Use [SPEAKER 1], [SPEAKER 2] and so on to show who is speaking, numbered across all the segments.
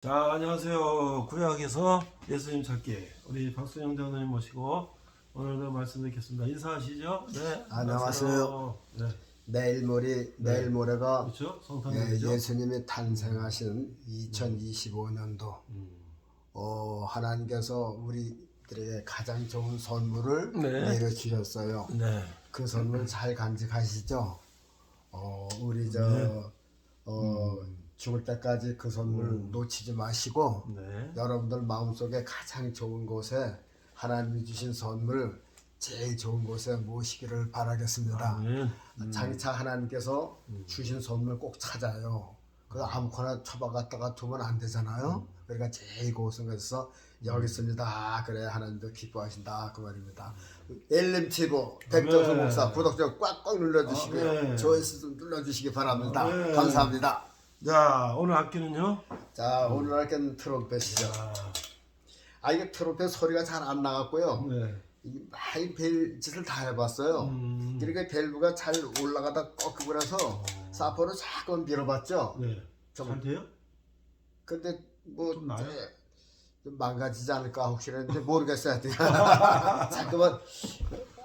[SPEAKER 1] 자, 안녕하세요. 구약에서 예수님 찾기 우리 박수영 장로님 모시고 오늘도 말씀 듣겠습니다. 인사하시죠? 네,
[SPEAKER 2] 안녕하세요.
[SPEAKER 1] 네,
[SPEAKER 2] 내일 모레가
[SPEAKER 1] 그렇죠? 성탄절이죠?
[SPEAKER 2] 예수님이 탄생하신 2025년도 하나님께서 우리들에게 가장 좋은 선물을
[SPEAKER 1] 네.
[SPEAKER 2] 내려주셨어요.
[SPEAKER 1] 네,
[SPEAKER 2] 그 선물 잘 간직하시죠? 우리 죽을 때까지 그 선물 놓치지 마시고
[SPEAKER 1] 네,
[SPEAKER 2] 여러분들 마음속에 가장 좋은 곳에 하나님이 주신 선물 제일 좋은 곳에 모시기를 바라겠습니다.
[SPEAKER 1] 아멘.
[SPEAKER 2] 장차 하나님께서 주신 선물 꼭 찾아요. 그 아무거나 처박았다가 두면 안 되잖아요. 그러니까 제일 고운 곳에서 여기 있습니다. 그래 하나님도 기뻐하신다 그 말입니다. 엘림티브 백정수 목사 구독자 꽉꽉 눌러주시고요. 조회수 눌러주시기 바랍니다. 감사합니다.
[SPEAKER 1] 자, 오늘 악기는요?
[SPEAKER 2] 자 오늘 할게는 트럼펫이죠. 이게 트럼펫 소리가 잘 안 나갔고요.
[SPEAKER 1] 네.
[SPEAKER 2] 많이 벨 짓을 다 해봤어요. 그러니까 밸브가 잘 올라가다 꺾이고 나서 사포로 자꾸 밀어봤죠.
[SPEAKER 1] 네. 잘 돼요?
[SPEAKER 2] 근데 뭐
[SPEAKER 1] 좀 나요?
[SPEAKER 2] 좀 망가지지 않을까 혹시 했는데 모르겠어요. 자꾸만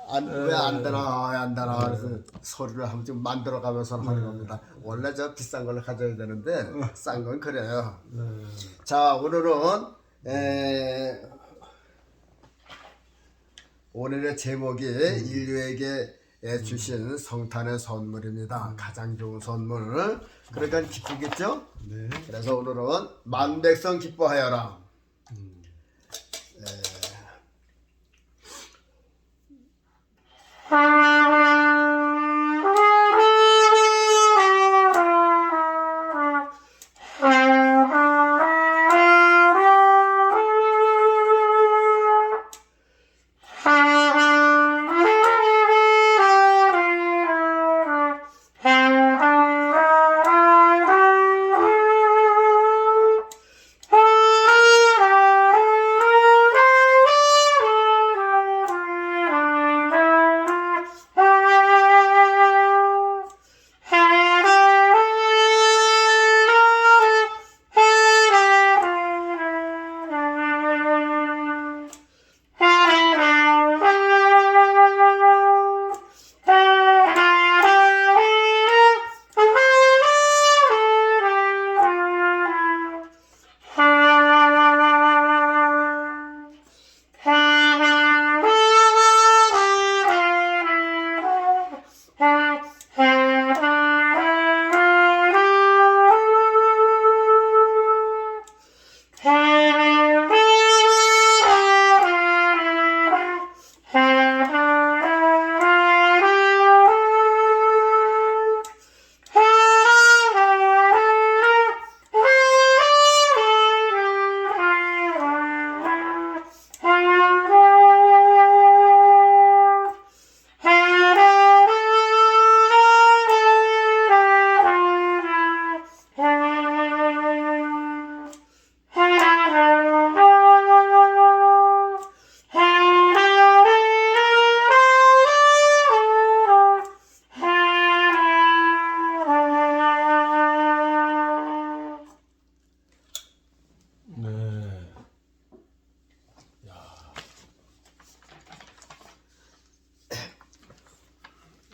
[SPEAKER 2] 왜 안 되나 왜 안 되나 그래서 소리를 한번 좀 만들어가면서 하는 겁니다. 원래 저 비싼 걸 가져야 되는데 싼 건 그래요. 자 오늘의 제목이 인류에게 주신 성탄의 선물입니다. 가장 좋은 선물. 그러니까 기쁘겠죠?
[SPEAKER 1] 네.
[SPEAKER 2] 그래서 오늘은 만백성 기뻐하여라.
[SPEAKER 1] 네.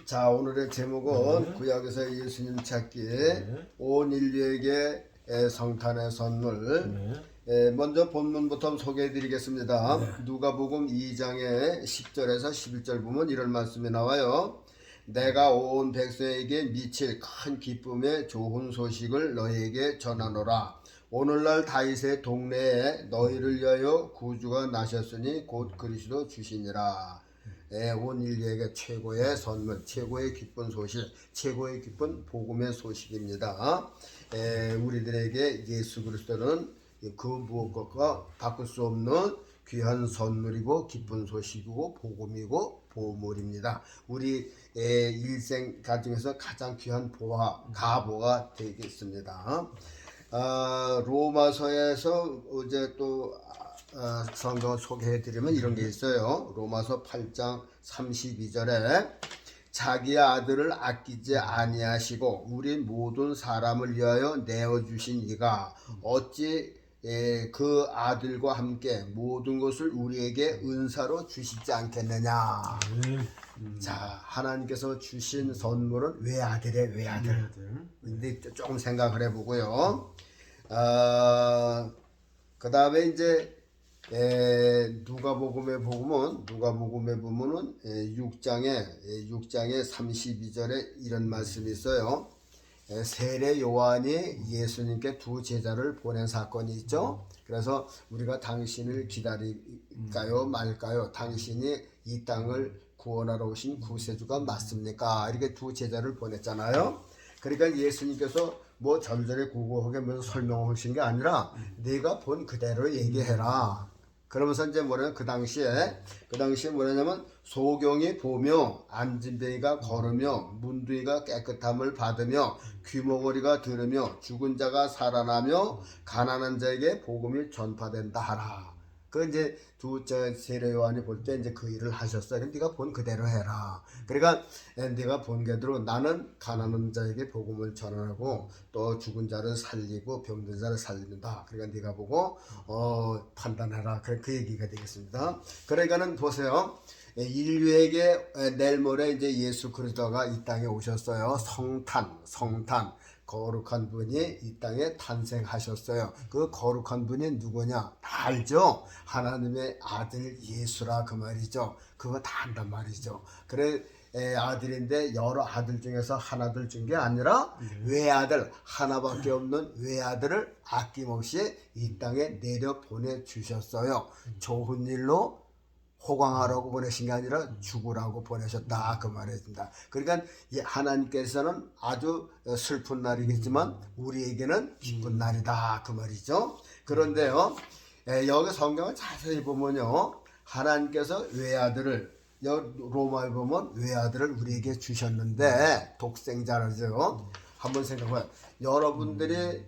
[SPEAKER 2] 자 오늘의 제목은 구약에서 예수님 찾기 온 인류에게 성탄의 선물. 먼저 본문부터 소개해 드리겠습니다. 누가복음 2장의 10절에서 11절 보면 이런 말씀이 나와요. 내가 온 백성에게 미칠 큰 기쁨의 좋은 소식을 너희에게 전하노라. 오늘날 다윗의 동네에 너희를 위하여 구주가 나셨으니 곧 그리스도 주시니라. 온 인류에게 최고의 선물, 최고의 기쁜 소식, 최고의 기쁜 복음의 소식입니다. 우리들에게 예수 그리스도는 그 무엇과 바꿀 수 없는 귀한 선물이고 기쁜 소식이고 복음이고 보물입니다. 우리 일생 가중에서 가장 귀한 가보가 되겠습니다. 로마서에서 어제 또 성경 소개해드리면 이런 게 있어요. 로마서 8장 32절에 자기의 아들을 아끼지 아니하시고 우리 모든 사람을 위하여 내어주신 이가 어찌 그 아들과 함께 모든 것을 우리에게 은사로 주시지 않겠느냐. 자, 하나님께서 주신 선물은 외아들의 외아들. 근데 조금 생각을 해보고요. 그 다음에 이제 누가복음에 보면은 6장에 32절에 이런 말씀이 있어요. 세례 요한이 예수님께 두 제자를 보낸 사건이 있죠. 그래서 우리가 당신을 기다릴까요 말까요? 당신이 이 땅을 구원하러 오신 구세주가 맞습니까? 이렇게 두 제자를 보냈잖아요. 그러니까 예수님께서 뭐 전절에 구구하게 뭐 설명하신 게 아니라 네가 본 그대로 얘기해라. 그러면서 이제 뭐냐면 그 당시에 뭐냐면 소경이 보며 안진뱅이가 걸으며 문둥이가 깨끗함을 받으며 귀머거리가 들으며 죽은 자가 살아나며 가난한 자에게 복음이 전파된다 하라. 그 이제 세례 요한이 볼 때 이제 그 일을 하셨어요. 네가 본 그대로 해라. 그러니까 네가 본 그대로 나는 가난한 자에게 복음을 전하고 또 죽은 자를 살리고 병든 자를 살린다. 그러니까 네가 보고 판단해라. 그 얘기가 되겠습니다. 그러니까는 보세요. 인류에게 내일 모레 이제 예수 그리스도가 이 땅에 오셨어요. 성탄. 거룩한 분이 이 땅에 탄생하셨어요. 그 거룩한 분이 누구냐? 다 알죠? 하나님의 아들 예수라 그 말이죠. 그거 다 안단 말이죠. 그래 아들인데 여러 아들 중에서 하나들 준 게 아니라 외아들, 하나밖에 없는 외아들을 아낌없이 이 땅에 내려 보내주셨어요. 좋은 일로 호강하라고 보내신 게 아니라 죽으라고 보내셨다 그 말입니다. 그러니까 하나님께서는 아주 슬픈 날이겠지만 우리에게는 기쁜 날이다 그 말이죠. 그런데요 여기 성경을 자세히 보면요 하나님께서 외아들을 로마에 보면 외아들을 우리에게 주셨는데 독생자라죠. 한번 생각해봐요. 여러분들이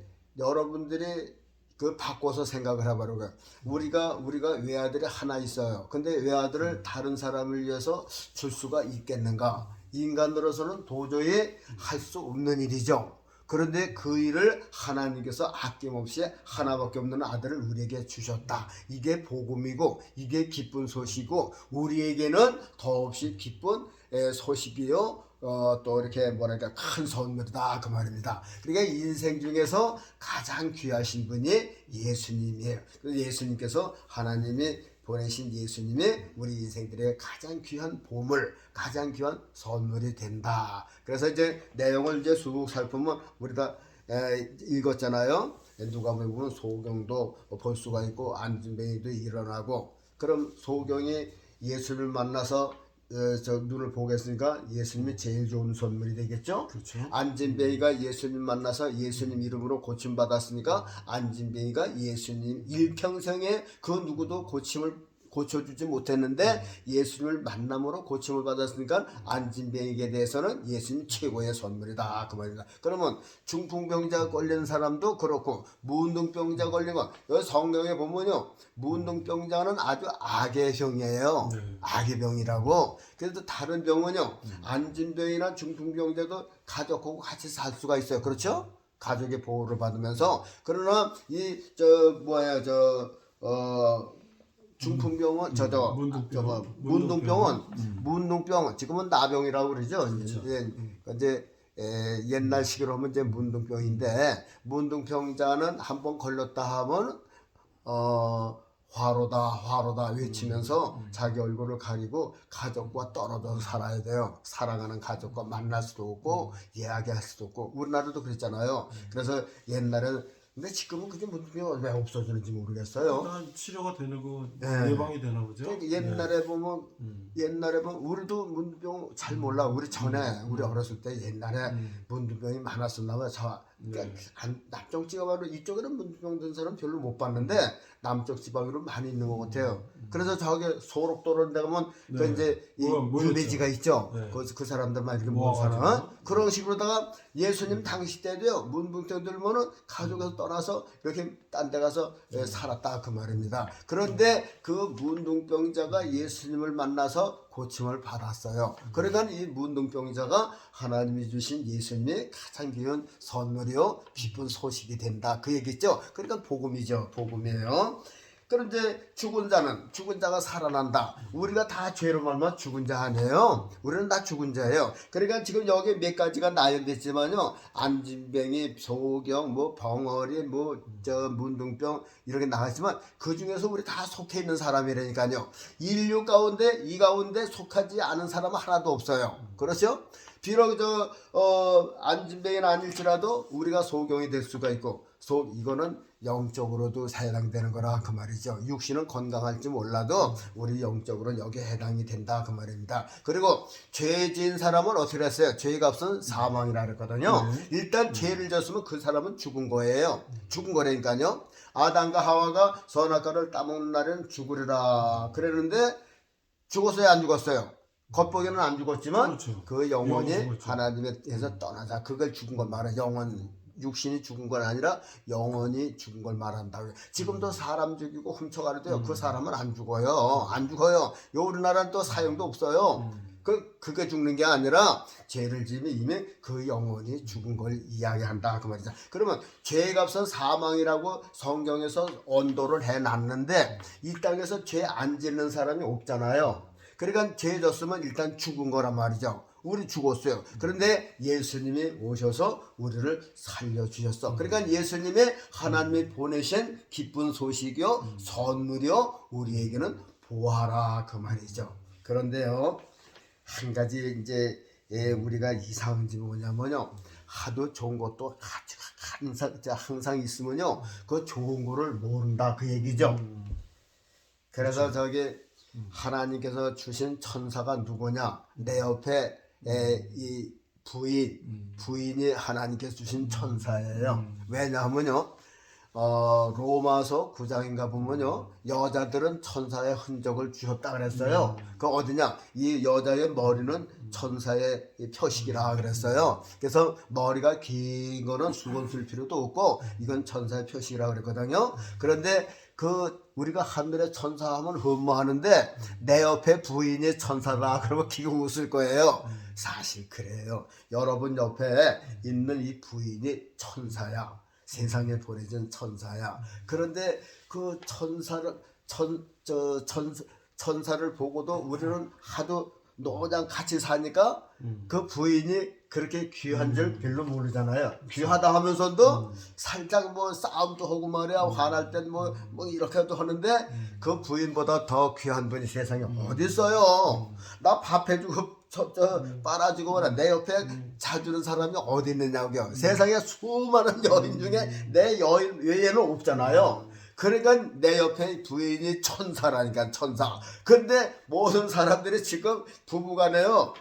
[SPEAKER 2] 그 바꿔서 생각을 해봐요. 우리가 외아들이 하나 있어요. 근데 외아들을 다른 사람을 위해서 줄 수가 있겠는가? 인간으로서는 도저히 할 수 없는 일이죠. 그런데 그 일을 하나님께서 아낌없이 하나밖에 없는 아들을 우리에게 주셨다. 이게 복음이고 이게 기쁜 소식이고 우리에게는 더없이 기쁜 소식이요. 또 이렇게 뭐랄까 큰 선물이다 그 말입니다. 그러니까 인생 중에서 가장 귀하신 분이 예수님이에요. 그래서 예수님께서 하나님이 보내신 예수님이 우리 인생들의 가장 귀한 보물, 가장 귀한 선물이 된다. 그래서 이제 내용을 이제 쑥 살펴보면 우리 다 읽었잖아요. 누가 보면 소경도 볼 수가 있고 안진뱅이도 일어나고 그럼 소경이 예수를 만나서 눈을 보겠으니까 예수님이 제일 좋은 선물이 되겠죠.
[SPEAKER 1] 그렇죠.
[SPEAKER 2] 안진뱅이가 예수님 만나서 예수님 이름으로 고침 받았으니까 안진뱅이가 예수님 일평생에 그 누구도 고쳐주지 못했는데 예수님을 만남으로 고침을 받았으니까 안진뱅이에 대해서는 예수님 최고의 선물이다 그 말입니다. 그러면 중풍병자 걸린 사람도 그렇고 무운동병자 걸린 건 여기 성경에 보면요 무운동병자는 아주 악의 병이에요. 악의 병이라고. 그래도 다른 병은요 안진병이나 중풍병자도 가족하고 같이 살 수가 있어요. 그렇죠? 가족의 보호를 받으면서. 그러나 중풍병은 문둥병은 지금은 나병이라고 그러죠.
[SPEAKER 1] 그렇죠.
[SPEAKER 2] 이제 옛날식으로 하면 이제 문둥병인데 문둥병자는 한번 걸렸다 하면 화로다 외치면서 자기 얼굴을 가리고 가족과 떨어져서 살아야 돼요. 사랑하는 가족과 만날 수도 없고 이야기할 수도 없고 우리나라도 그랬잖아요. 그래서 옛날에는 근데 지금은 그게 문둥병이 왜 없어지는지 모르겠어요.
[SPEAKER 1] 치료가 되는 거
[SPEAKER 2] 네.
[SPEAKER 1] 예방이 되나 보죠.
[SPEAKER 2] 그러니까 옛날에 보면 우리도 문둥병 잘 몰라. 우리 전에 우리 어렸을 때 옛날에 문둥병이 많았었나 봐요. 그러니까 남쪽 지방으로 이쪽에는 문둥병 든 사람 별로 못 봤는데 남쪽 지방으로 많이 있는 것 같아요. 그래서 저기 소록도로 데 가면 그 이제 유배지가 있죠. 그 사람들만 이렇게 모은 사람 그런 식으로다가 예수님 당시 때도요 문둥병 들면은 가족에서 떠나서 이렇게 딴 데 가서 살았다 그 말입니다. 그런데 그 문둥병자가 예수님을 만나서 고침을 받았어요. 그러니까 이 문둥병자가 하나님이 주신 예수님의 가장 귀한 선물이요 기쁜 소식이 된다 그 얘기죠. 그러니까 복음이죠. 복음이에요. 그럼 이제 죽은 자가 살아난다. 우리가 다 죄로 말면 죽은 자 아니에요. 우리는 다 죽은 자예요. 그러니까 지금 여기 몇 가지가 나열됐지만요. 안진병이, 소경, 뭐 벙어리, 문둥병 이렇게 나왔지만 그 중에서 우리 다 속해 있는 사람이라니까요. 인류 가운데 이 가운데 속하지 않은 사람은 하나도 없어요. 그렇죠? 비록 안진병이 아닐지라도 우리가 소경이 될 수가 있고 이거는 영적으로도 해당되는 거라 그 말이죠. 육신은 건강할지 몰라도 우리 영적으로는 여기에 해당이 된다 그 말입니다. 그리고 죄 지은 사람은 어떻게 했어요? 죄의 값은 사망이라 그랬거든요. 일단 죄를 졌으면 그 사람은 죽은 거예요. 죽은 거라니까요. 아담과 하와가 선악과를 따먹는 날에는 죽으리라 그랬는데 죽었어요 안 죽었어요? 겉보기는 안 죽었지만
[SPEAKER 1] 그렇죠.
[SPEAKER 2] 그 영혼이
[SPEAKER 1] 죽었죠.
[SPEAKER 2] 하나님에서 떠나자 그걸 죽은 걸 말해. 육신이 죽은 건 아니라 영혼이 죽은 걸 말한다고요. 지금도 사람 죽이고 훔쳐가려도요. 그 사람은 안 죽어요. 안 죽어요. 우리나라는 또 사형도 없어요. 그게 죽는 게 아니라 죄를 지으면 이미 그 영혼이 죽은 걸 이야기한다 그 말이죠. 그러면 죄의 값은 사망이라고 성경에서 언도를 해놨는데 이 땅에서 죄 안 짓는 사람이 없잖아요. 그러니까 죄 졌으면 일단 죽은 거란 말이죠. 우리 죽었어요. 그런데 예수님이 오셔서 우리를 살려주셨어. 그러니까 예수님이 하나님이 보내신 기쁜 소식이요 선물이요 우리에게는 보아라 그 말이죠. 그런데요 한 가지 이제 우리가 이상한 점이 뭐냐면요 하도 좋은 것도 항상 있으면요 그 좋은 거를 모른다 그 얘기죠. 그래서 저기 하나님께서 주신 천사가 누구냐? 내 옆에 이 부인이 하나님께서 주신 천사예요. 왜냐하면요 로마서 9장인가 보면요 여자들은 천사의 흔적을 주셨다 그랬어요. 그 어디냐? 이 여자의 머리는 천사의 표식이라 그랬어요. 그래서 머리가 긴 거는 수건 쓸 필요도 없고 이건 천사의 표식이라 그랬거든요. 그런데 우리가 하늘에 천사하면 흠모하는데 내 옆에 부인이 천사라 그러면 기가 웃을 거예요. 사실 그래요. 여러분 옆에 있는 이 부인이 천사야. 세상에 보내진 천사야. 그런데 그 천사를 보고도 우리는 하도 노냥 같이 사니까 그 부인이 그렇게 귀한 줄 별로 모르잖아요. 귀하다 하면서도 살짝 싸움도 하고 말이야. 화날 땐 뭐 이렇게도 하는데 그 부인보다 더 귀한 분이 세상에 어디 있어요. 나 밥 해주고 빨아주고 내 옆에 자주는 사람이 어디 있느냐고요. 세상에 수많은 여인 중에 내 여인 외에는 없잖아요. 그러니까 내 옆에 부인이 천사라니까 천사. 근데 모든 사람들이 지금 부부간에요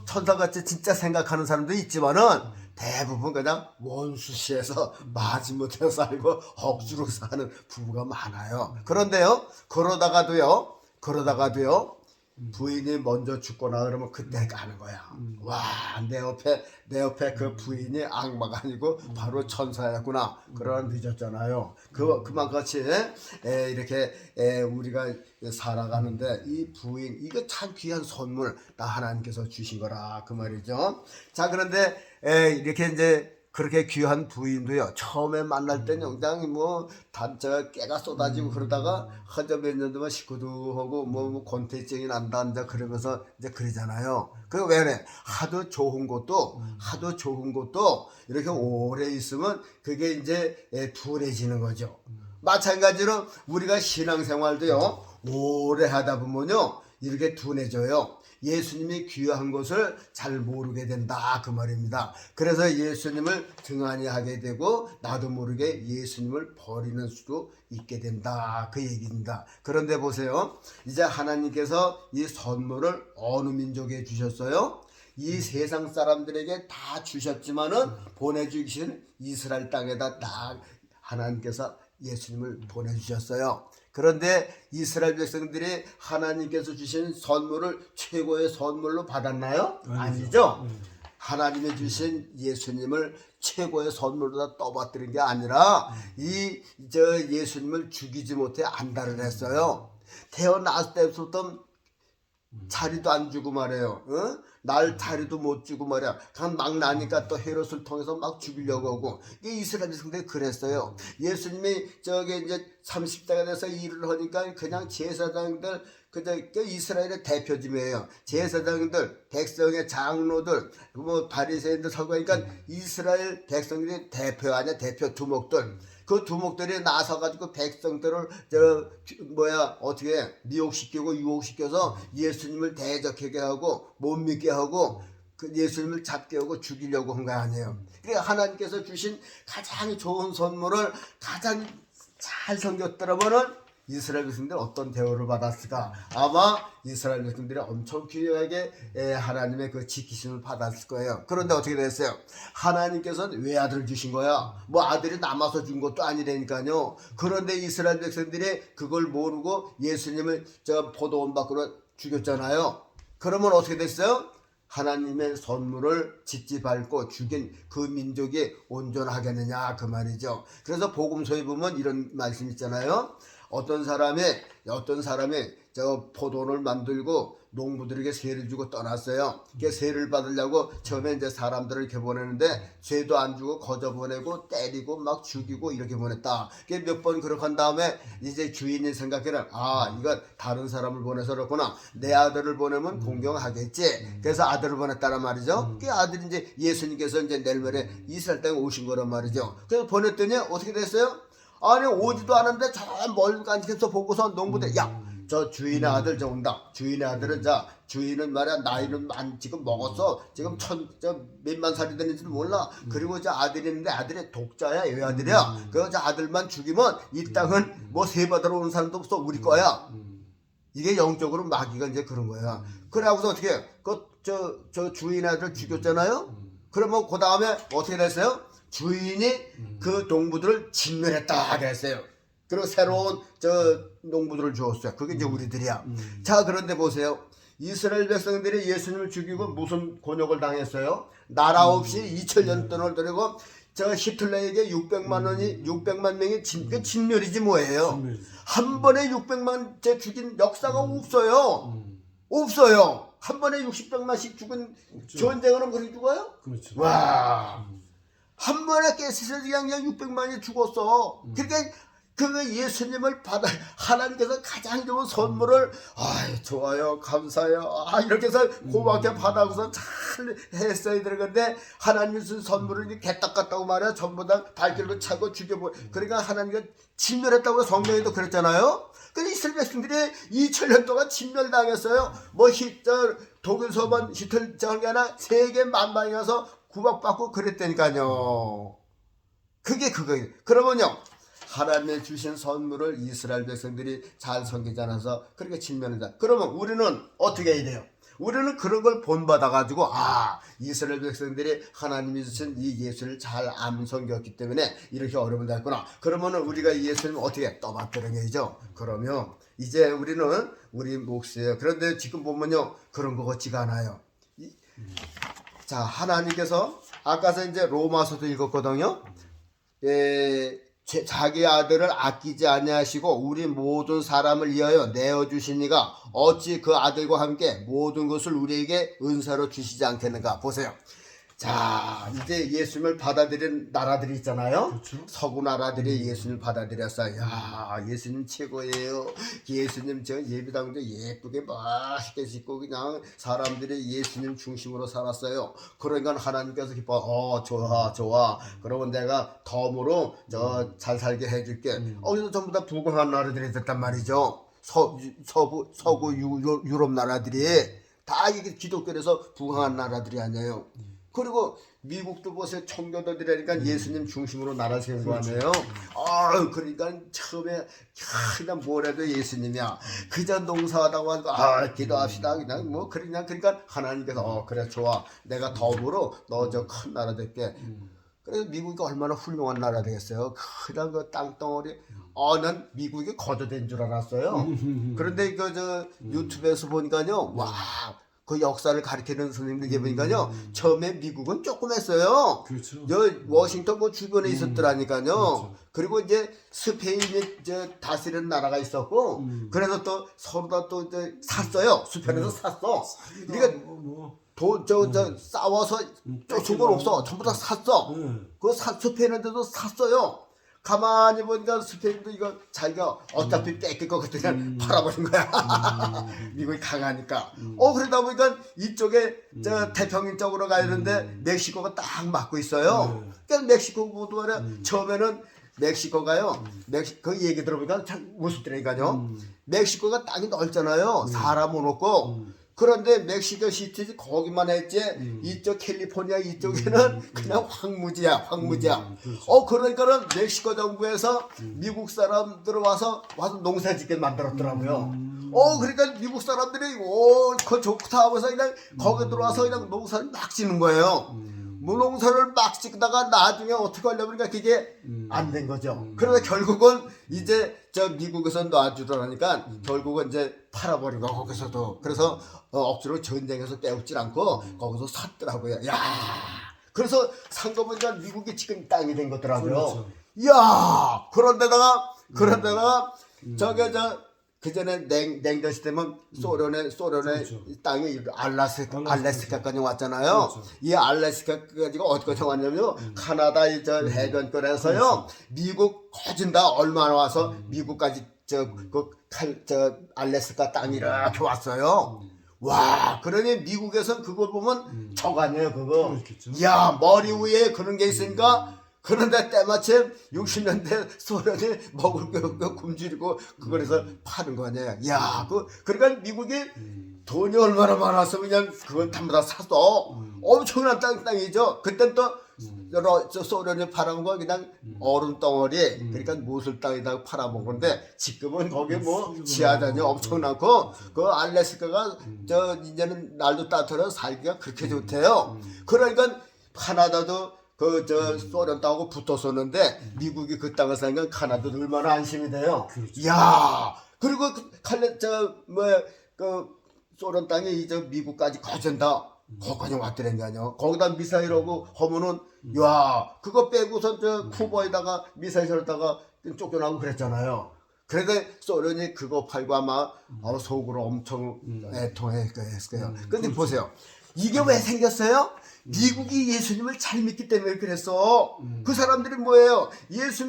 [SPEAKER 2] 천사같이 진짜 생각하는 사람도 있지만은 대부분 그냥 원수시에서 마지못해 살고 억지로 사는 부부가 많아요. 그런데요 그러다가도요 부인이 먼저 죽거나 그러면 그때 가는 거야. 와, 내 옆에 그 부인이 악마가 아니고 바로 천사였구나. 그러나 늦었잖아요. 그만 같이 이렇게 우리가 살아가는데 이 부인 이거 참 귀한 선물 다 하나님께서 주신 거라 그 말이죠. 자 그런데 이렇게 이제 그렇게 귀한 부인도요 처음에 만날 때는 굉장히 단체가 깨가 쏟아지고 그러다가 한저 몇 년 동안 식구도 하고 권태증이 난다 이제 그러면서 이제 그러잖아요. 그 왜 그래? 하도 좋은 것도 이렇게 오래 있으면 그게 이제 둔해지는 거죠. 마찬가지로 우리가 신앙생활도요 오래 하다 보면요 이렇게 둔해져요. 예수님이 귀한 것을 잘 모르게 된다 그 말입니다. 그래서 예수님을 등한히 하게 되고 나도 모르게 예수님을 버리는 수도 있게 된다 그 얘기입니다. 그런데 보세요. 이제 하나님께서 이 선물을 어느 민족에 주셨어요? 이 세상 사람들에게 다 주셨지만은 보내주신 이스라엘 땅에다 딱 하나님께서 예수님을 보내주셨어요. 그런데 이스라엘 백성들이 하나님께서 주신 선물을 최고의 선물로 받았나요? 아니죠. 하나님이 주신 예수님을 최고의 선물로 떠받드린 게 아니라 예수님을 죽이지 못해 안달을 했어요. 태어났을 때부터 자리도 안 주고 말이에요. 어? 날 자리도 못 주고 말이야. 그냥 막 나니까 또 헤롯을 통해서 막 죽이려고 하고. 이게 이스라엘 백성들이 그랬어요. 예수님이 저기 이제 30대가 돼서 일을 하니까 그냥 제사장들, 그 이스라엘의 대표팀이에요. 제사장들, 백성의 장로들, 뭐 바리새인들 서고하니까 이스라엘 백성들이 대표 아니야, 대표 두목들. 그 두목들이 나서가지고 백성들을 어떻게 미혹시키고 유혹시켜서 예수님을 대적하게 하고 못 믿게 하고 그 예수님을 잡게 하고 죽이려고 한 거 아니에요. 그러니까 하나님께서 주신 가장 좋은 선물을 가장 잘 섬겼더라면은 이스라엘 백성들 어떤 대우를 받았을까? 아마 이스라엘 백성들이 엄청 귀하게 하나님의 그 지키심을 받았을 거예요. 그런데 어떻게 됐어요? 하나님께서는 왜 아들을 주신 거야? 뭐 아들이 남아서 준 것도 아니라니까요. 그런데 이스라엘 백성들이 그걸 모르고 예수님을 저 포도원 밖으로 죽였잖아요. 그러면 어떻게 됐어요? 하나님의 선물을 짓지 밟고 죽인 그 민족이 온전하겠느냐 그 말이죠. 그래서 복음서에 보면 이런 말씀 있잖아요. 어떤 사람이 저 포도원을 만들고 농부들에게 세를 주고 떠났어요. 그 세를 받으려고 처음에 이제 사람들을 이렇게 보내는데 세도 안 주고 거저 보내고 때리고 막 죽이고 이렇게 보냈다. 몇 번 그렇게 한 다음에 이제 주인이 생각해는 이건 다른 사람을 보내서 그렇구나. 내 아들을 보내면 공경하겠지. 그래서 아들을 보냈다란 말이죠. 그 아들이 이제 예수님께서 이제 내일 모레 이스라엘 땅에 오신 거란 말이죠. 그래서 보냈더니 어떻게 됐어요? 아니 오지도 않았는데 저 멀간직에서 보고서 농부들 저 주인의 아들 저 온다. 주인의 아들은 주인은 말이야 나이는 지금 먹었어. 지금 몇만 살이 되는지도 몰라. 그리고 저 아들이 있는데 아들이 독자야. 왜 아들이야? 그 저 아들만 죽이면 이 땅은 뭐 세받으러 오는 사람도 없어. 우리 거야. 이게 영적으로 마귀가 이제 그런 거야. 그래갖고서 어떻게 저 주인의 아들 죽였잖아요. 그러면 그 다음에 어떻게 됐어요? 주인이 그 농부들을 진멸했다 그랬어요. 그리고 새로운 저 농부들을 주었어요. 그게 이제 우리들이야. 자, 그런데 보세요. 이스라엘 백성들이 예수님을 죽이고 무슨 곤욕을 당했어요? 나라 없이 2000년 동안을 들이고 저 히틀러에게 600만 명이 진멸이지 뭐예요. 한 번에 600만 째 죽인 역사가 없어요. 없어요. 한 번에 60명만씩 죽은 전쟁은 그렇게 죽어요?
[SPEAKER 1] 그렇죠.
[SPEAKER 2] 와. 한 번에 깨스서 그냥 600만이 죽었어. 그러니까 그 예수님을 받아 하나님께서 가장 좋은 선물을 좋아요 감사해요 이렇게 해서 고맙게 받아서 잘 했어야 되는 건데 하나님이 준 선물을 개떡 같다고 말해 전부 다 발길로 차고 죽여버. 그러니까 하나님이 진멸했다고 성경에도 그랬잖아요. 근데 이스라엘 백성들이 2000년 동안 진멸당했어요. 뭐 독일 서번 히틀 저게 하나 세계 만방에 가서 구박받고 그랬다니까요. 그게 그거예요. 그러면요 하나님의 주신 선물을 이스라엘 백성들이 잘 섬기지 않아서 그렇게 진멸한다. 그러면 우리는 어떻게 해야 돼요? 우리는 그런 걸 본받아가지고 이스라엘 백성들이 하나님이 주신 이 예수를 잘 안 섬겼기 때문에 이렇게 어려움을 당했구나. 그러면 우리가 이 예수님을 어떻게 떠받들어야죠? 그러면 이제 우리는 우리 몫이에요. 그런데 지금 보면요 그런 것 같지가 않아요. 자, 하나님께서 아까서 이제 로마서도 읽었거든요. 자기 아들을 아끼지 아니하시고 우리 모든 사람을 위하여 내어 주시니가 어찌 그 아들과 함께 모든 것을 우리에게 은사로 주시지 않겠는가. 보세요. 자, 이제 예수님을 받아들인 나라들이 있잖아요.
[SPEAKER 1] 그렇죠.
[SPEAKER 2] 서구 나라들이 예수님을 받아들였어요. 야, 예수님 최고예요. 예수님 저 예배당도 예쁘게 맛있게 짓고 그냥 사람들이 예수님 중심으로 살았어요. 그러니까 하나님께서 기뻐. 좋아. 그러면 내가 덤으로 잘 살게 해줄게. 그래서 전부 다 부강한 나라들이 됐단 말이죠. 서구 유럽 나라들이 다 이게 기독교에서 부강한 나라들이 아니에요. 그리고 미국도 보세요. 청교도들이니까 예수님 중심으로 나라 세운 거 아니에요. 그러니까 처음에 그냥 뭐래도 예수님이야. 그저 농사하다고 하니까 기도합시다. 그냥 뭐 그러니까 하나님께서 그래 좋아. 내가 덤으로 너 저 큰 나라 될게. 그래서 미국이 얼마나 훌륭한 나라 되겠어요. 그냥 그 땅덩어리. 난 미국이 거저된 줄 알았어요. 그런데 유튜브에서 보니까요. 와. 그 역사를 가르치는 선생님들 보니까요. 처음에 미국은 조금 했어요.
[SPEAKER 1] 그렇죠.
[SPEAKER 2] 워싱턴 그 주변에 있었더라니까요.
[SPEAKER 1] 그렇죠.
[SPEAKER 2] 그리고 이제 스페인이 이제 다스리는 나라가 있었고, 그래서 또 서로 다 또 이제 샀어요. 수편에서 샀어. 그러니까 싸워서 쫓은 건 없어. 전부 다 샀어. 그 스페인한테도 샀어요. 가만히 보니까 스페인도 이거 자기가 어차피 뺏길 것 같으니까 팔아버린 거야. 미국이 강하니까. 그러다 보니까 이쪽에 저 태평양 쪽으로 가야 되는데 멕시코가 딱 막고 있어요. 그러니까 멕시코 보도하래. 처음에는 멕시코가요. 그 얘기 들어보니까 참 무섭더라니까요. 멕시코가 땅이 넓잖아요. 사람 못 없고. 그런데 멕시코 시티 거기만 했지 이쪽 캘리포니아 이쪽에는 그냥 황무지야.
[SPEAKER 1] 그렇죠.
[SPEAKER 2] 그러니까는 멕시코 정부에서 미국 사람들 와서 농사짓게 만들었더라고요. 그러니까 미국 사람들이 그거 좋다 하면서 그냥 거기 들어와서 그냥 농사를 막 짓는 거예요. 농사를 막 짓다가 나중에 어떻게 하려고 하니까 그게 안 된 거죠. 그러다 결국은 이제 저 미국에서 놔주더라니까 결국은 이제 팔아버리고 거기서도. 그래서 억지로 전쟁에서 떼우질 않고 거기서 샀더라고요. 야, 그래서 산 거 보니까 미국이 지금 땅이 된 거더라고요.
[SPEAKER 1] 그렇죠.
[SPEAKER 2] 야, 그런데다가 그 전에 냉전 시대면 소련의
[SPEAKER 1] 그렇죠.
[SPEAKER 2] 땅이 알래스카까지 왔잖아요.
[SPEAKER 1] 그렇죠.
[SPEAKER 2] 이 알래스카까지가 어디까지 왔냐면요. 카나다 저 해변권에서요. 미국 거진다 얼마나 와서 미국까지 알래스카 땅이 이렇게 왔어요. 와, 그러니 미국에선 그걸 보면 저간이에요, 그거.
[SPEAKER 1] 그렇겠죠.
[SPEAKER 2] 야, 머리 위에 그런 게 있으니까. 그런데 때마침 60년대 소련이 먹을 게 없고 굶주리고 그걸 해서 파는 거 아니야. 야, 그러니까 미국이 돈이 얼마나 많아서 그냥 그건 전부 다 샀어. 엄청난 땅이죠. 그땐 또 소련이 팔아본 거 그냥 얼음 덩어리, 그러니까 무술 땅에다가 팔아본 건데 지금은 거기 뭐 지하단이 엄청나고 그 알래스카가 이제는 날도 따뜻해서 살기가 그렇게 좋대요. 그러니까 카나다도 소련 땅하고 붙었었는데 미국이 그 땅을 사니까 카나다도 얼마나 안심이 돼요.
[SPEAKER 1] 그렇죠.
[SPEAKER 2] 야, 그리고 소련 땅이 이제 미국까지 거진다. 거기까지 왔더라니까요. 거기다 미사일 오고 하면은 야, 그거 빼고선 쿠바에다가 미사일 쏘다가 쫓겨나고 그랬잖아요. 그래서 소련이 그거 팔고 아마 속으로 엄청 애통했어요. 근데 보세요. 이게 왜 생겼어요? 미국이 예수님을 잘 믿기 때문에 그랬어. 그 사람들이 뭐예요? 예수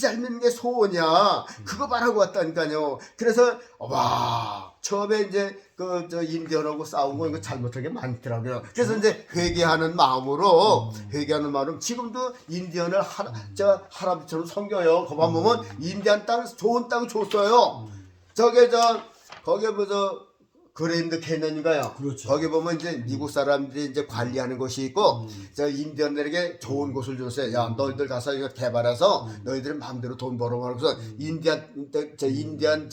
[SPEAKER 2] 잘 믿는 게 소원이야. 그거 말하고 왔다니까요. 그래서, 처음에 이제, 인디언하고 싸운 거 이거 잘못한 게 많더라고요. 그래서 이제 회개하는 마음으로, 지금도 인디언을 할아버지처럼 섬겨요. 거만 보면 인디언 땅, 좋은 땅 줬어요. 거기 그랜드 캐년인가요?
[SPEAKER 1] 그렇죠.
[SPEAKER 2] 거기 보면 이제 미국 사람들이 이제 관리하는 곳이 있고, 인디언들에게 좋은 곳을 줬어요. 야, 너희들 가서 이거 개발해서 너희들 마음대로 돈 벌어먹어. 그래서 인디언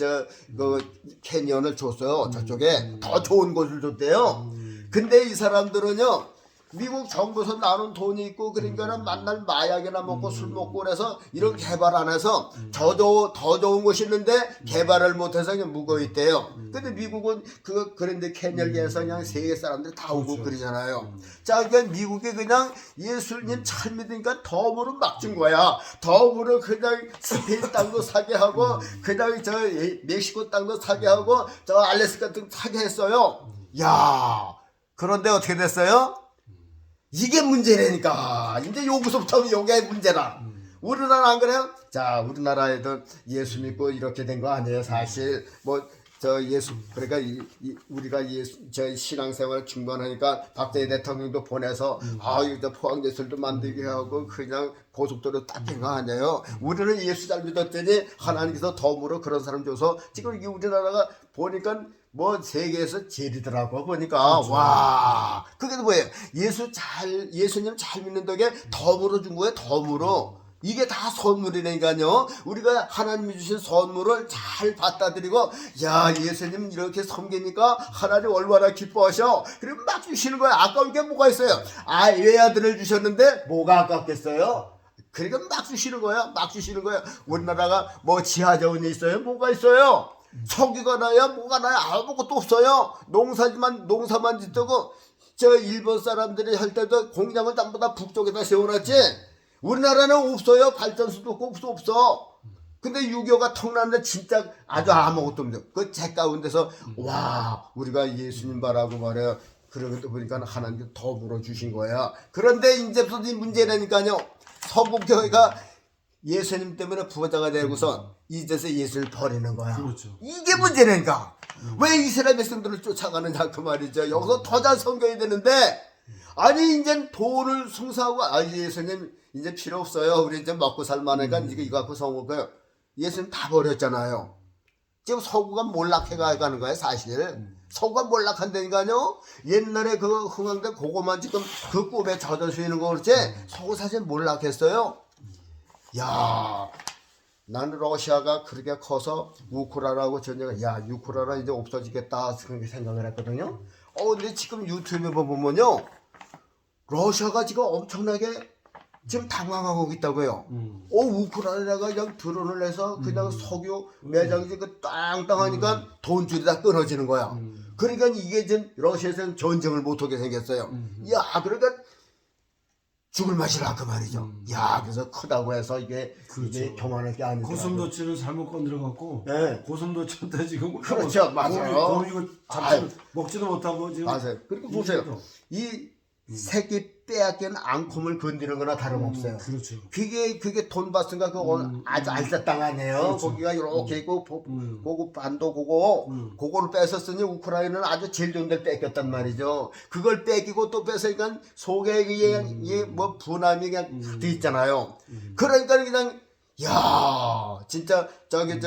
[SPEAKER 2] 캐년을 줬어요. 저쪽에 더 좋은 곳을 줬대요. 근데 이 사람들은요, 미국 정부에서 나눈 돈이 있고 그러니까 만날 마약이나 먹고 술 먹고 그래서 이런 개발 안 해서 더 좋은 곳이 있는데 개발을 못해서 그냥 묵어 있대요. 근데 미국은 그런데 캐널계에서 그냥 세계 사람들이 다 오고
[SPEAKER 1] 그렇죠.
[SPEAKER 2] 그러잖아요. 자, 그러니까 미국이 그냥 예수님 잘 믿으니까 덤으로 막 준 거야. 덤으로 그냥 스페인 땅도 사게 하고 그냥 멕시코 땅도 사게 하고 알래스카 땅도 사게 했어요. 야, 그런데 어떻게 됐어요? 이게 문제라니까. 이제 여기서부터 요게 문제라. 우리나라 안 그래요? 자, 우리나라에도 예수 믿고 이렇게 된 거 아니에요, 사실. 그러니까 우리가 신앙생활 중간하니까 박정희 대통령도 보내서 포항예술도 만들게 하고 그냥 고속도로 딱 된 거 아니에요. 우리는 예수 잘 믿었더니 하나님께서 덤으로 그런 사람 줘서 지금 이게 우리나라가 보니까 세계에서 제일이더라고 보니까. 그렇죠. 와, 그게 뭐예요? 예수님 잘 믿는 덕에 덤으로 준 거예요. 덤으로. 이게 다 선물이니까요. 우리가 하나님이 주신 선물을 잘 받아들이고, 야, 예수님 이렇게 섬기니까 하나님 얼마나 기뻐하셔. 그리고 막 주시는 거야. 아까울 게 뭐가 있어요? 외아들을 주셨는데 뭐가 아깝겠어요? 그러니까 막 주시는 거야. 우리나라가 지하자원이 있어요? 뭐가 있어요? 석유가 나야 뭐가 나야 아무것도 없어요. 농사만 짓고 저 일본 사람들이 할 때도 공장을 전부 다 북쪽에다 세워놨지. 우리나라는 없어요. 발전소도 없어. 근데 6.25가 턱났는데 진짜 아주 아무것도 없는데 그 제 가운데서 와 우리가 예수님 바라고 말해요. 그러고 보니까 하나님께 더 물어주신 거야. 그런데 이제부터 이 문제라니까요. 서구교회가 예수님 때문에 부자가 되고서 이제서 예수를 버리는 거야.
[SPEAKER 1] 그렇죠.
[SPEAKER 2] 이게 문제라니까. 왜 이스라엘 백성들을 쫓아가느냐 그 말이죠. 여기서 더 잘 섬겨야 되는데 아니 이제 돈을 숭상하고 예수님 이제 필요 없어요. 우리 이제 먹고 살만하니까 이거 갖고 성공해요. 예수님 다 버렸잖아요. 지금 서구가 몰락해가는 거예요 사실. 서구가 몰락한다니까요. 옛날에 그 흥왕대 그거만 지금 그 꿈에 젖어 쉬는 거 그렇지. 서구 사실 몰락했어요. 야, 나는 러시아가 그렇게 커서 우크라이나하고 전쟁을 우크라이나 이제 없어지겠다 그렇게 생각을 했거든요. 근데 지금 유튜브에 보면요, 러시아가 지금 엄청나게 지금 당황하고 있다고요. 우크라이나가 그냥 드론을 해서 그냥 석유 매장이 그 땅땅하니까 돈줄이 다 끊어지는 거야. 그러니까 이게 지금 러시아에서는 전쟁을 못하게 생겼어요. 그러니까 죽을 맛이라 그 말이죠. 그래서 크다고 해서 이게 교만할 게 아니고.
[SPEAKER 1] 고슴도치를 잘못 건드려갖고
[SPEAKER 2] 네.
[SPEAKER 1] 고슴도치한테 지금
[SPEAKER 2] 그렇죠, 맞아요.
[SPEAKER 1] 이거 먹지도 못하고 지금.
[SPEAKER 2] 맞아요. 그리고 보세요. 이 새끼 빼앗긴 앙콤을 건드리는 거나 다름없어요.
[SPEAKER 1] 그렇죠.
[SPEAKER 2] 그게 돈바스인가 아주 알짜 땅 아니에요.
[SPEAKER 1] 그렇죠.
[SPEAKER 2] 거기가 이렇게 있고 고고 반도 그거를 뺏었으니 우크라이나는 아주 제일 좋은 데를 뺏겼단 말이죠. 그걸 뺏기고 또 뺏으니까 속에 이게 뭐 분함이 그냥 돼 있잖아요. 그러니까 그냥 진짜 저기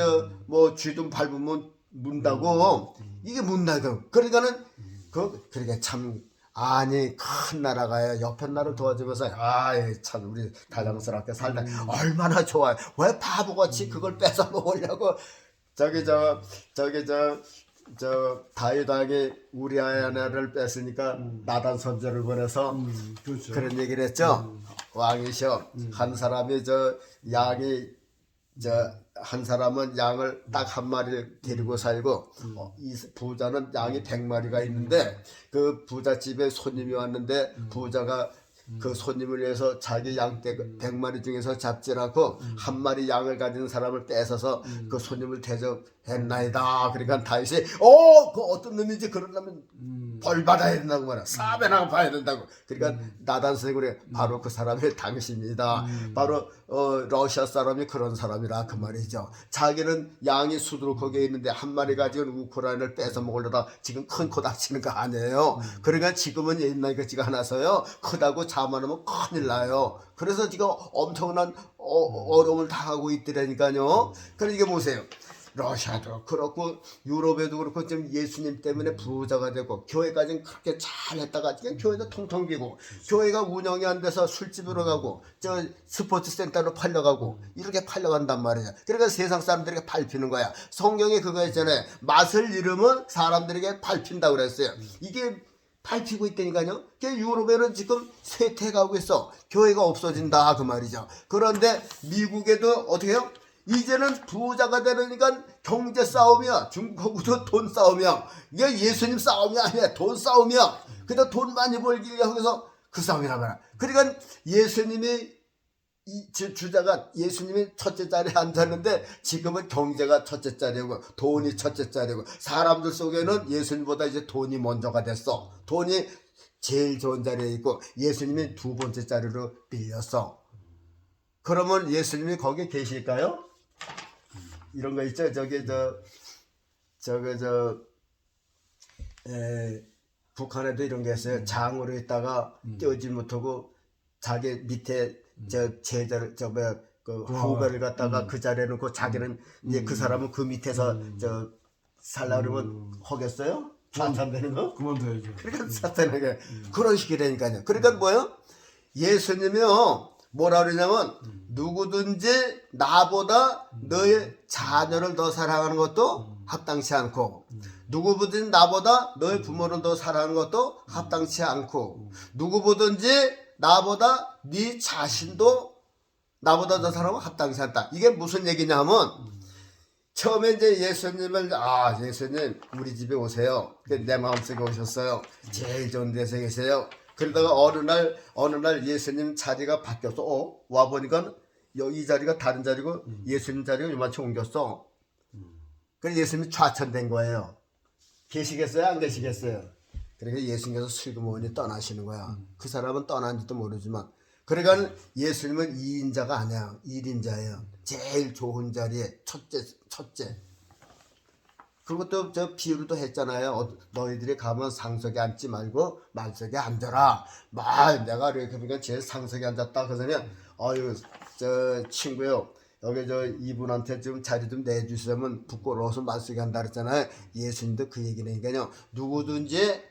[SPEAKER 2] 뭐 쥐좀 밟으면 문다고 이게 문다고. 그러니까는 그러니까 참. 아니 큰 나라가요 옆에 나라를 도와주면서 참 우리 다정스럽게 살다 얼마나 좋아요. 왜 바보같이 그걸 뺏어 먹으려고. 다윗왕이 우리아야를 뺐으니까 나단 선제를 보내서
[SPEAKER 1] 그렇죠.
[SPEAKER 2] 그런 얘기를 했죠. 왕이셔 한 사람이 한 사람은 양을 딱 한 마리를 데리고 살고 이 부자는 양이 100마리가 있는데 그 부자 집에 손님이 왔는데 부자가 그 손님을 위해서 자기 양 100마리 중에서 잡지 않고 한 마리 양을 가진 사람을 뺏어서 그 손님을 대접했나이다. 그러니까 다윗이 그 어떤 놈인지 그러려면 벌 받아야 된다고 말이야. 사배나 봐야 된다고. 그러니까 나단 선생님이 바로 그 사람이 당신입니다. 바로 러시아 사람이 그런 사람이라 그 말이죠. 자기는 양이 수두룩하게 있는데 한 마리 가지고 우크라이나를 뺏어 먹으려다 지금 큰 코 다치는 거 아니에요. 그러니까 지금은 옛날 같지가 않아서요. 크다고 자만하면 큰일 나요. 그래서 지금 엄청난 어려움을 당하고 있더라니까요. 그러니까 보세요. 러시아도 그렇고 유럽에도 그렇고 지금 예수님 때문에 부자가 되고 교회까지는 그렇게 잘했다가 지금 교회도 통통 비고 교회가 운영이 안 돼서 술집으로 가고 저 스포츠 센터로 팔려가고 이렇게 팔려간단 말이야. 그러니까 세상 사람들에게 밟히는 거야. 성경에 그거 있잖아요. 맛을 잃으면 사람들에게 밟힌다고 그랬어요. 이게 밟히고 있다니까요. 유럽에는 지금 쇠퇴가고 있어. 교회가 없어진다 그 말이죠. 그런데 미국에도 어떻게 해요? 이제는 부자가 되려니까 경제 싸움이야. 중국하고도 돈 싸움이야. 이게 예수님 싸움이 아니야. 돈 싸움이야. 근데 돈 많이 벌기 위해서 그 싸움이란 말이야. 그러니까 예수님이 주자가 예수님이 첫째 자리에 앉았는데 지금은 경제가 첫째 자리고 돈이 첫째 자리고 사람들 속에는 예수님보다 이제 돈이 먼저가 됐어. 돈이 제일 좋은 자리에 있고 예수님이 두 번째 자리로 밀렸어. 그러면 예수님이 거기 계실까요? 이런 거 있죠. 북한에도 이런 게 있어요. 장으로 있다가 뛰어지 못하고 자기 밑에 제자를 후배를 갖다가 그 자리에 놓고 자기는 이제 그 사람은 그 밑에서 살라 그러면 하겠어요? 사탄되는 거?
[SPEAKER 1] 그만둬야죠.
[SPEAKER 2] 그러니까 사탄에게 그런 식이 되니까요. 그러니까 뭐요? 예수님이요. 뭐라 그러냐면 누구든지 나보다 너의 자녀를 더 사랑하는 것도 합당치 않고 누구든지 나보다 너의 부모를 더 사랑하는 것도 합당치 않고 누구든지 나보다 네 자신도 나보다 더 사랑하면 합당치 않다. 이게 무슨 얘기냐면 처음에 이제 예수님을 예수님 우리 집에 오세요. 내 마음속에 오셨어요. 제일 좋은 데서 계세요. 그러다가 어느 날 예수님 자리가 바뀌었어. 와 보니까 이 자리가 다른 자리고 예수님 자리가 요만치 옮겼어. 그래서 예수님이 좌천된 거예요. 계시겠어요? 안 계시겠어요? 그러니까 예수님께서 슬그머니 떠나시는 거야. 그 사람은 떠난지도 모르지만. 그러니까 예수님은 2인자가 아니야. 1인자예요. 제일 좋은 자리에 첫째. 그것도 저 비유도 했잖아요. 너희들이 가면 상석에 앉지 말고 말석에 앉아라. 내가 이렇게 보니까 제일 상석에 앉았다. 그러더니 저 친구요. 여기 저 이분한테 좀 자리 좀 내주시면 부끄러워서 말석에 한다 그랬잖아요. 예수님도 그 얘기니까요. 누구든지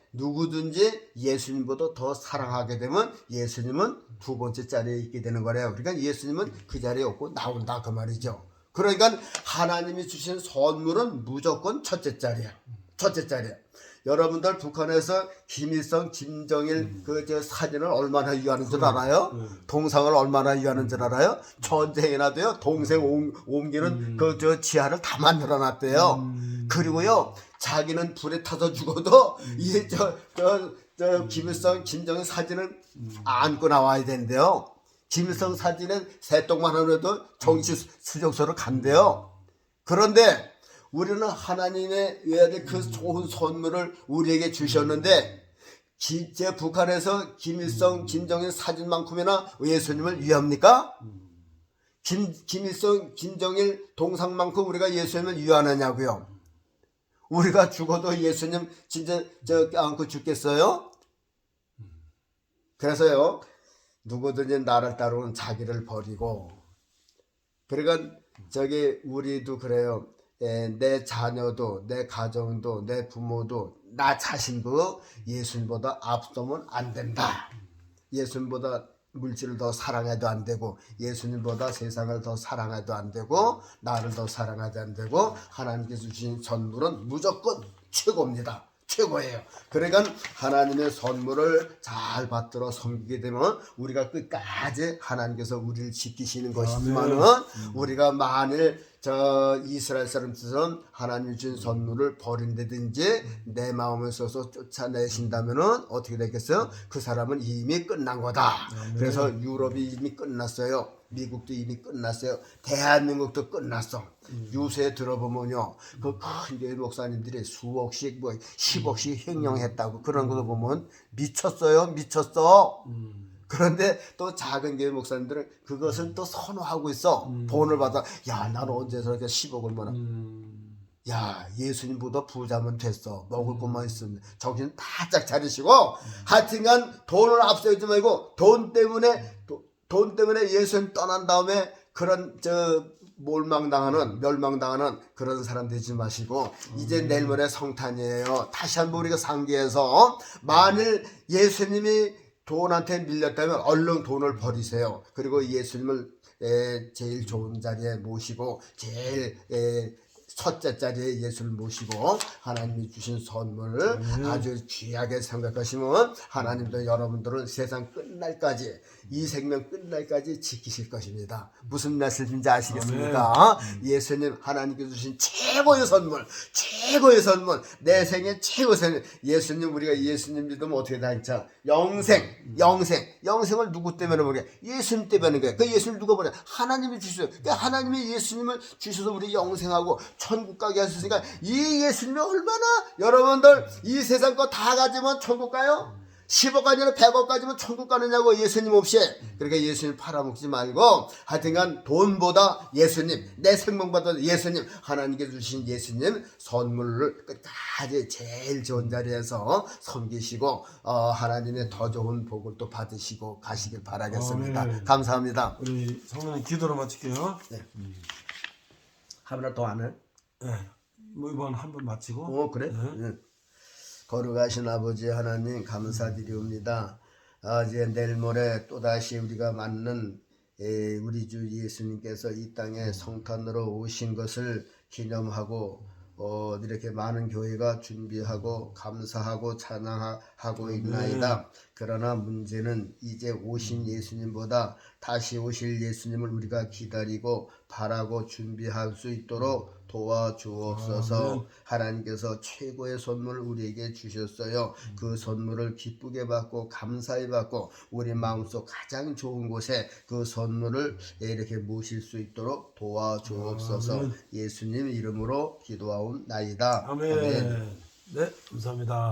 [SPEAKER 2] 예수님보다 더 사랑하게 되면 예수님은 두 번째 자리에 있게 되는 거래요. 그러니까 예수님은 그 자리에 없고 나온다 그 말이죠. 그러니까 하나님이 주신 선물은 무조건 첫째 자리야. 여러분들 북한에서 김일성, 김정일 그 저 사진을 얼마나 유하는 줄 알아요? 동상을 얼마나 유하는 줄 알아요? 전쟁이나 돼요. 동생 옮기는 그 저 지하를 다 만들어 놨대요. 그리고요, 자기는 불에 타서 죽어도 이 저 김일성, 김정일 사진을 안고 나와야 된대요. 김일성 사진은 새똥만 하나도 정치 수용소로 간대요. 그런데 우리는 하나님의 외아들 그 좋은 선물을 우리에게 주셨는데 제 북한에서 김일성, 김정일 사진만큼이나 예수님을 위합니까? 김일성, 김정일 동상만큼 우리가 예수님을 위하느냐고요? 우리가 죽어도 예수님 진짜 안고 죽겠어요? 그래서요, 누구든지 나를 따르는 자기를 버리고, 그러니까 우리도 그래요. 내 자녀도, 내 가정도, 내 부모도, 나 자신도 예수님보다 앞서면 안 된다. 예수님보다 물질을 더 사랑해도 안 되고, 예수님보다 세상을 더 사랑해도 안 되고, 나를 더 사랑해도 안 되고, 하나님께서 주신 선물은 무조건 최고입니다. 최고예요. 그러니까 하나님의 선물을 잘 받들어 섬기게 되면 우리가 끝까지 하나님께서 우리를 지키시는 것이지만은 우리가 만일 이스라엘 사람들은 하나님 주신 선물을 버린다든지 내 마음을 써서 쫓아내신다면은 어떻게 되겠어요? 그 사람은 이미 끝난 거다. 그래서 유럽이 이미 끝났어요. 미국도 이미 끝났어요. 대한민국도 끝났어. 요새 들어보면요, 그 큰 교회 목사님들이 수억씩 10억씩 횡령했다고 그런 거 보면 미쳤어. 그런데 또 작은 교회 목사님들은 그것을 또 선호하고 있어. 돈을 받아. 난 언제 저렇게 10억을 모아. 예수님보다 부자면 됐어. 먹을 것만 있으면. 정신 바짝 차리시고, 하여튼간 돈을 앞세우지 말고, 돈 때문에 예수님 떠난 다음에 그런 멸망당하는 그런 사람 되지 마시고, 이제 내일 모레 성탄이에요. 다시 한번 우리가 상기해서, 만일 예수님이 돈한테 밀렸다면 얼른 돈을 버리세요. 그리고 예수님을 제일 좋은 자리에 모시고, 제일 첫째 자리에 예수를 모시고 하나님이 주신 선물을 아주 귀하게 생각하시면 하나님도 여러분들은 세상 끝날까지, 이 생명 끝날까지 지키실 것입니다. 무슨 말씀인지 아시겠습니까? 예수님 하나님께서 주신 최고의 선물, 내 생의 최고의 선물. 예수님, 우리가 예수님 믿으면 어떻게 다니죠? 영생을 누구 때문에 보냐? 예수님 때문에 거예요. 그 예수님 누가 보냐? 하나님이 주셨어요. 그러니까 하나님이 예수님을 주셔서 우리 영생하고 천국 가게 하셨으니까 이 예수님이 얼마나, 여러분들 이 세상 거 다 가지면 천국 가요? 10억 아니라 100억 가지면 천국 가느냐고, 예수님 없이. 그러니까 예수님 팔아먹지 말고, 하여튼간 돈보다 예수님, 내 생명보다 예수님, 하나님께 주신 예수님 선물을 끝까지 제일 좋은 자리에서 섬기시고 하나님의 더 좋은 복을 또 받으시고 가시길 바라겠습니다. 감사합니다.
[SPEAKER 1] 우리 성도님 기도로 마칠게요.
[SPEAKER 2] 네. 하나 더 안 해?
[SPEAKER 1] 네. 이번 한번 마치고.
[SPEAKER 2] 그래?
[SPEAKER 1] 네.
[SPEAKER 2] 거룩하신 아버지 하나님 감사드리옵니다. 이제 내일 모레 또다시 우리가 맞는 우리 주 예수님께서 이 땅에 성탄으로 오신 것을 기념하고 이렇게 많은 교회가 준비하고 감사하고 찬양하고 있나이다. 그러나 문제는 이제 오신 예수님보다 다시 오실 예수님을 우리가 기다리고 바라고 준비할 수 있도록 도와주옵소서. 하나님께서 최고의 선물을 우리에게 주셨어요. 그 선물을 기쁘게 받고 감사히 받고 우리 마음속 가장 좋은 곳에 그 선물을 이렇게 모실 수 있도록 도와주옵소서. 예수님 이름으로 기도하옵나이다.
[SPEAKER 1] 아멘. 네, 감사합니다.